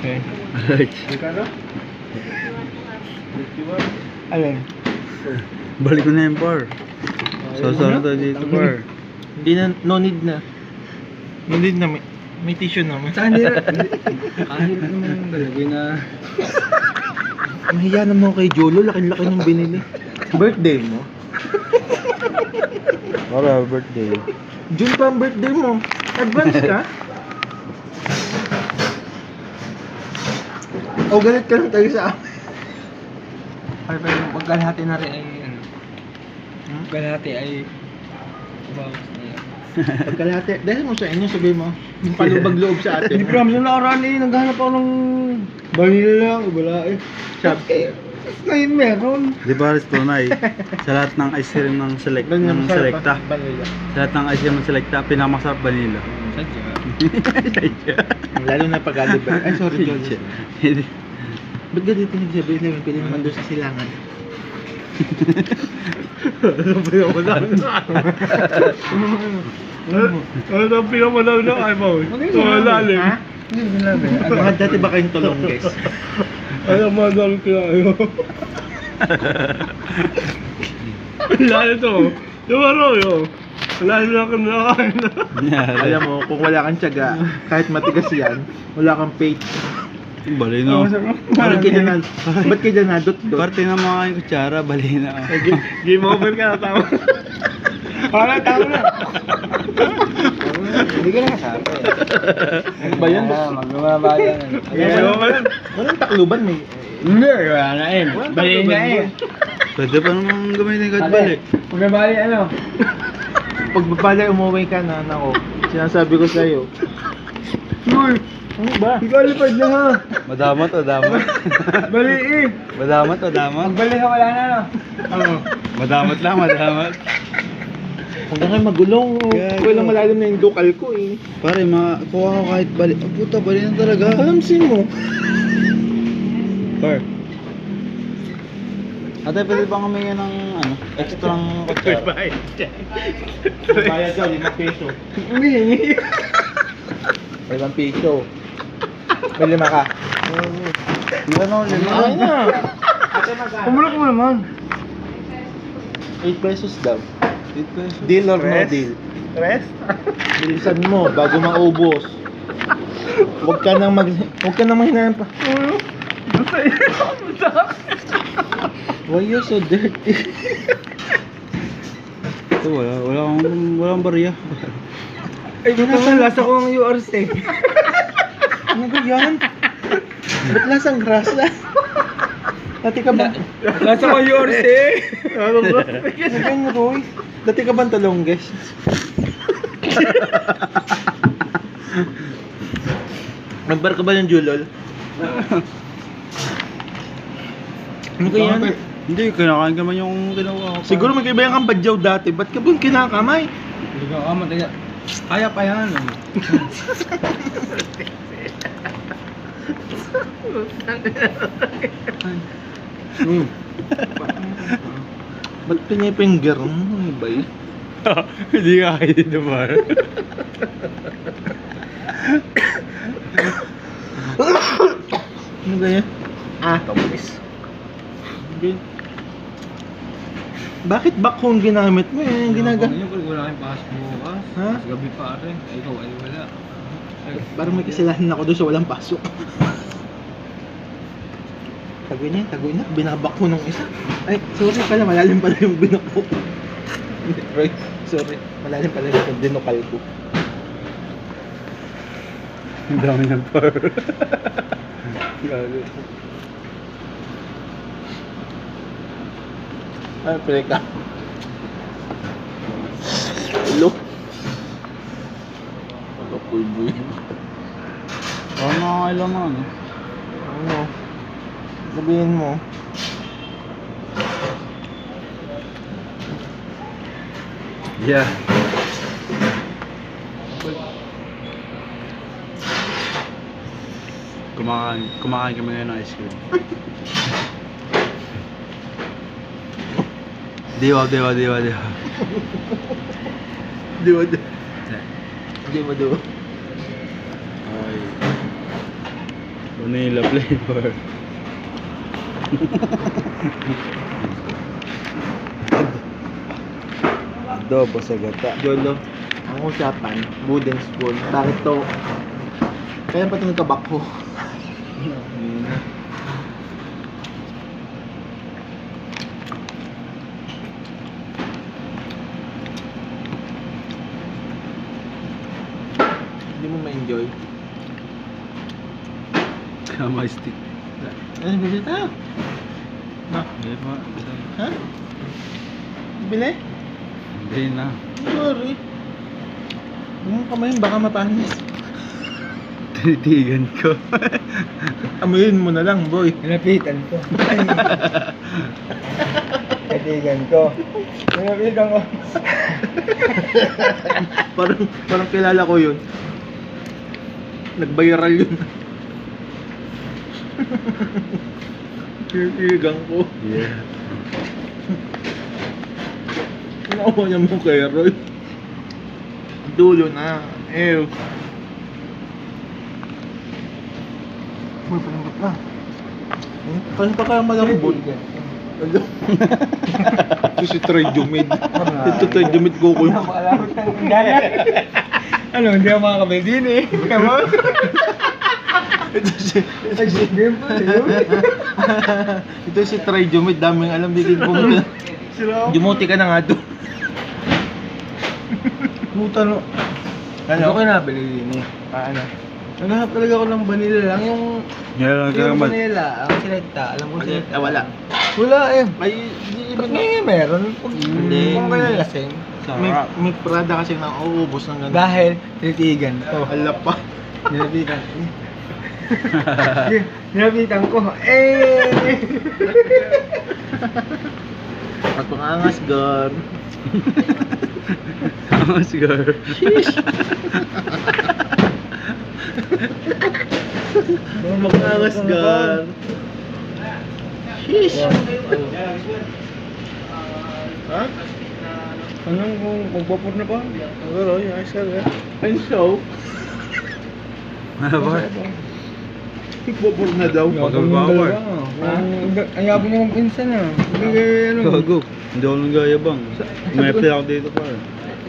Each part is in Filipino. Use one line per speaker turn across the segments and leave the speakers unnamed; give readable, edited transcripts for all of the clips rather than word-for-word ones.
Okay.
Alright.
Alin?
Balik ko na yung par. Sasara tayo dito par.
Hindi na, no need na. No need na, may tissue naman.
Saan nila? Kahit naman yung galagay na...
Mahiya naman kay Jolo, laki-laki ng binili. Birthday mo?
Para birthday.
June pa ang birthday mo. Advance ka? O galit ka lang tayo sa akin.
Ay, pero pagkalahati na rin ay ano... Pagkalahati ay... Bawas na yan.
Pagkalahati, dahil mo sa inyo, sabi mo, yung palubag-loob sa atin.
Hindi ko naman yung nakaraan eh, naghahanap ako ng... Vanilla lang, wala eh.
Sabi,
Ngayon meron.
Di ba Aris tunay? Sa lahat ng ice cream ng Selecta.
Vanilla.
Sa lahat ng ice cream ng Selecta, pinakamasarap vanilla.
Sadya.
Lalo na pag-alibay. Ay, sorry, Jolo.
Hindi.
Ba't ganito nagsabi namin? Pwede naman doon sa silangan.
Ano ba yung madami na? Ano ang pinakamadami na kay Paul? Malalim.
Ha?
Hindi sinabi.
Mga dati ba kayong tulong, guys?
Ano ang madami kinayo? Wala ito. Yung ano yun. Wala na kang nakain na.
Alam mo, kung wala kang tiyaga, kahit matigas yan, wala kang faith.
Bali na.
Ba't ka dyan nadot-dot?
Parte na mga yung kutsara, bali na.
Game over ka na, tama. Wala, tama na.
Hindi ka nakasabi. Ano ba yan?
Magmamaba yan.
Walang takluban, may...
Hindi, wala na eh. Bali na eh.
Pwede pa naman gamitin kahit balik.
Magbabali ano?
Pag babala umuwi ka na, nako, sinasabi ko sa'yo.
Uy!
Ano ba?
Ikaw lipad na ha!
Madamot o damot?
Bali eh!
Madamot o damot?
Magbali ka wala na no? Oo.
Madamot lang, madamot.
Huwag na kayo magulong.
Gago.
Walang malalim na yung dukal ko eh.
Pare, makuha ko kahit bali. Oh, puta, bali na talaga.
Kalamsin mo.
Par. Ate, pwede bang humingi ng ano, extrang kutsara?
Bayad daw, 5 peso.
Hindi.
5 peso. May 5 ka.
Ano, lima?
Ay na.
Kumulok mo naman.
8 pesos daw.
8 pesos.
Deal or no
Rest?
deal?
Rest?
Bilisan mo bago maubos. Huwag ka nang mahinahan pa.
Basta yun.
Why you so dirty?
Ito, walang barya.
Ay, lasa ko ang URC.
Ano ba yan? Ba't lasang grasa? Dati ka ba?
Lasa ko ang URC.
Ano yan, Roy? Dati ka ba talongges? Nagbar ka ba ng Julol? Ano ka yan?
Hindi, kinakain ka man yung ginawa ko.
Siguro magkaibayan kang badyaw dati. Ba't ka ba kinakamay?
Hindi ka mataya. Kaya pa yan.
Ba't pinipinger mo? Ano ba yun?
Hindi ka kayo dito ba?
Ano ganyan? Kamulis. Bakit backhoe ginamit mo? Yung ginagamit.
Wala kang pasok bukas.
Ha?
Mas gabi pa rin. Ay, ikaw ay wala.
Parang may kasalanan ako doon sa walang pasok. Tagoy niya, binabak ko nung isa. Ay, sorry pala, malalim pala yung binako. Roy, sorry. Malalim pala yung dinukal ko.
Ang dami ng par. Gago.
Ay, preka. Hello? Pagkapulbo yun.
Parang nakakailan na ano.
Ano? Sabihin mo.
Yeah. Kumakain kami ngayon ng ice cream. Diwa.
Di ba Di ba do?
Ay. Vanilla flavor. Adobo sa gata.
Jolo, ang usapan, wooden spoon. Bakit to? Kaya pa ito nagkabak ko. Hindi mo ma-enjoy.
Kamay stick.
Ano, bibili tayo?
Hindi pa.
Ha? Bibili?
Hindi na.
Sorry. Huwag mo kamayin, baka mapanis.
Tinitigan ko.
Amuyin mo na lang, boy.
Nilapitan ko. Kaibigan ko. Nilapitan ko.
Parang kilala ko yun. Nag-viral yun. Kinikigang ko.
Yeah.
Inawa niya mo kay Roy. Dulo na. Ew. Uy, palambot na. Kasi pa kaya malambot. Ano? Ito si Tridumid. Ito Tridumid ko ko.
Ano, hindi ako makakabili din eh. Kamo?
Ito si Tridumid. Daming alam. Di ko pumunta. Dumuti ka na nga doon.
Puta no. Ano ko nabili din eh. Ano? Naghanap talaga ako ng vanilla lang. Yung
Meron ka
yung
naman.
vanilla. Ang selecta. Alam ko selecta.
Wala.
Wala eh.
May di iba na.
Meron.
Hindi.
Kung kaya lasing.
May Prada kasi na uubos ng ganun.
Dahil tinitigan ko.
Hala pa.
Nilapitan. Nilapitan ko. Eh!
At pangangas, gar.
Ang cigar.
Pangangas, gar. Sheesh. Ha?
Anong kung magpapur na pa?
Pero, yung isa ga. Ayun show.
Ano ba?
Bubur na daw.
Pag-power.
Ang yabo niya kong pinsan ah. Hindi kayo ano.
Gago. Hindi ako nanggayabang. May apply ako dito pa.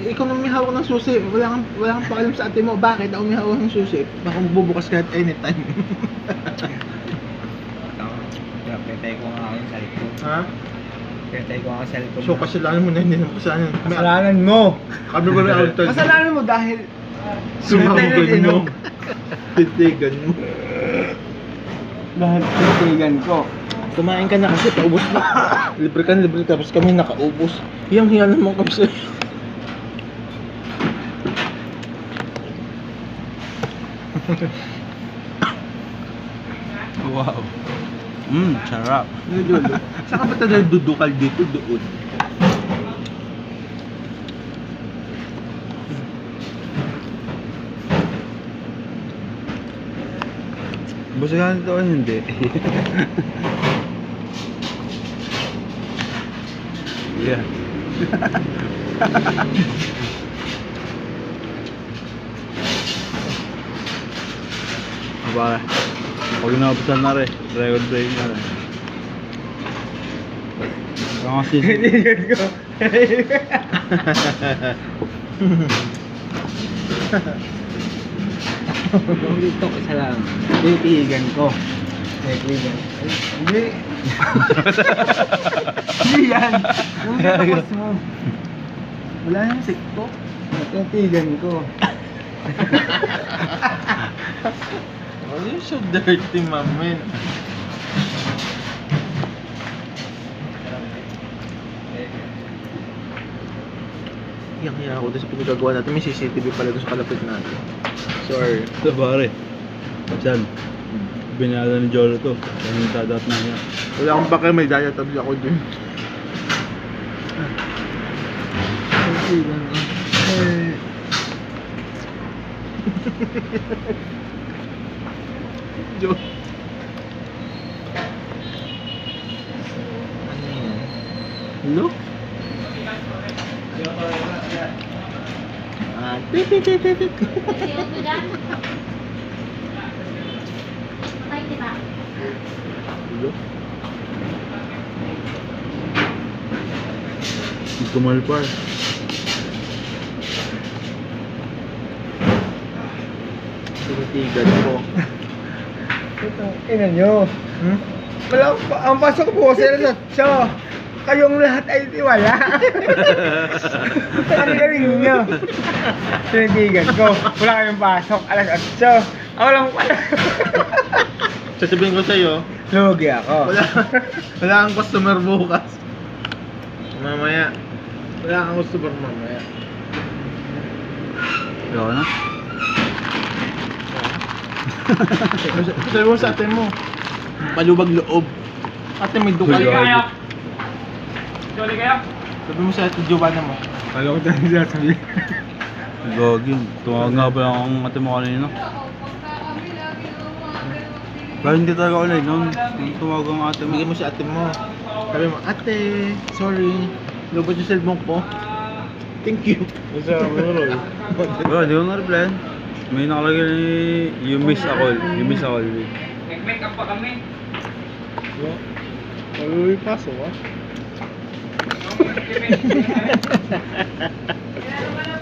Ikaw nang may hawak ng susi. Wala kang pakalam sa ate mo. Bakit ako may hawak ng susi? Baka bubukas ka at anytime.
Pinatay ko nga yung cellphone.
Ha?
Pinatay ko nga ang cellphone.
So, kasalanan mo na hindi naman kasalanan.
Kasalanan mo!
Kami ba rin outside?
Kasalanan mo dahil
Sumabugan mo. Titigan mo.
dahil tinitigan ko.
Kumain ka na kasi paubos na. Libre ka, libre tapos kami nakaubos. Hiyang-hiya naman kami sa'yo.
Wow. Sarap.
Lolo, saan ka ba talaga dudukal dito doon?
Busagan ito o hindi? Yeah. Para pag nabutan na rin, record break na rin. Ang kasi
Tinitigan ko. Dito isa lang. Tinitigan ko. Tinitigan. Hindi. Hindi yan. Yung tapos mo.
Wala nang sikto.
Tinitigan ko.
Oh, you're so dirty, mamen. Hiyang-hiya ako doon sa pinagagawa natin. May CCTV pala doon sa kalapit natin. Sorry.
ito pare. Saan? Binala ni Jolo to. Kaya tadat na niya.
Wala akong baka may dayatabi ako dun.
Tinitigan ko.
Jo. Hello? Tit. Ulo.
Kumalpar.
Tinitigan ko.
Ito, ina nyo.
Hmm?
Wala, ang pasok po sila sa show. Kayong lahat ay tiwala. Ang galing nyo. Sinitigan ko. Wala kayong pasok. Alas 8. Ako lang pala.
Sasabihin ko sa'yo,
Lugi ako.
wala kang customer bukas. Mamaya. Wala kang customer mamaya.
Ayaw na.
Sabi mo sa ate mo, palubag loob. Ate may dukal.
Sorry,
Sabi mo sa ate Giovanna mo.
Kala ko tayo sila sabi.
Gagi. Tumawag nga pala akong ate mo kanina. Pero hindi talaga ulit noon. Nung tumawag ang ate mo.
Bigyan mo sa ate mo. Sabi mo, ate, sorry. Lubot yung cellphone ko. Thank you.
Bro, di ko na-reply. May nakalagay ni you miss a call. You miss a call.
Nag-make up pa kami.
Uy, paso ah.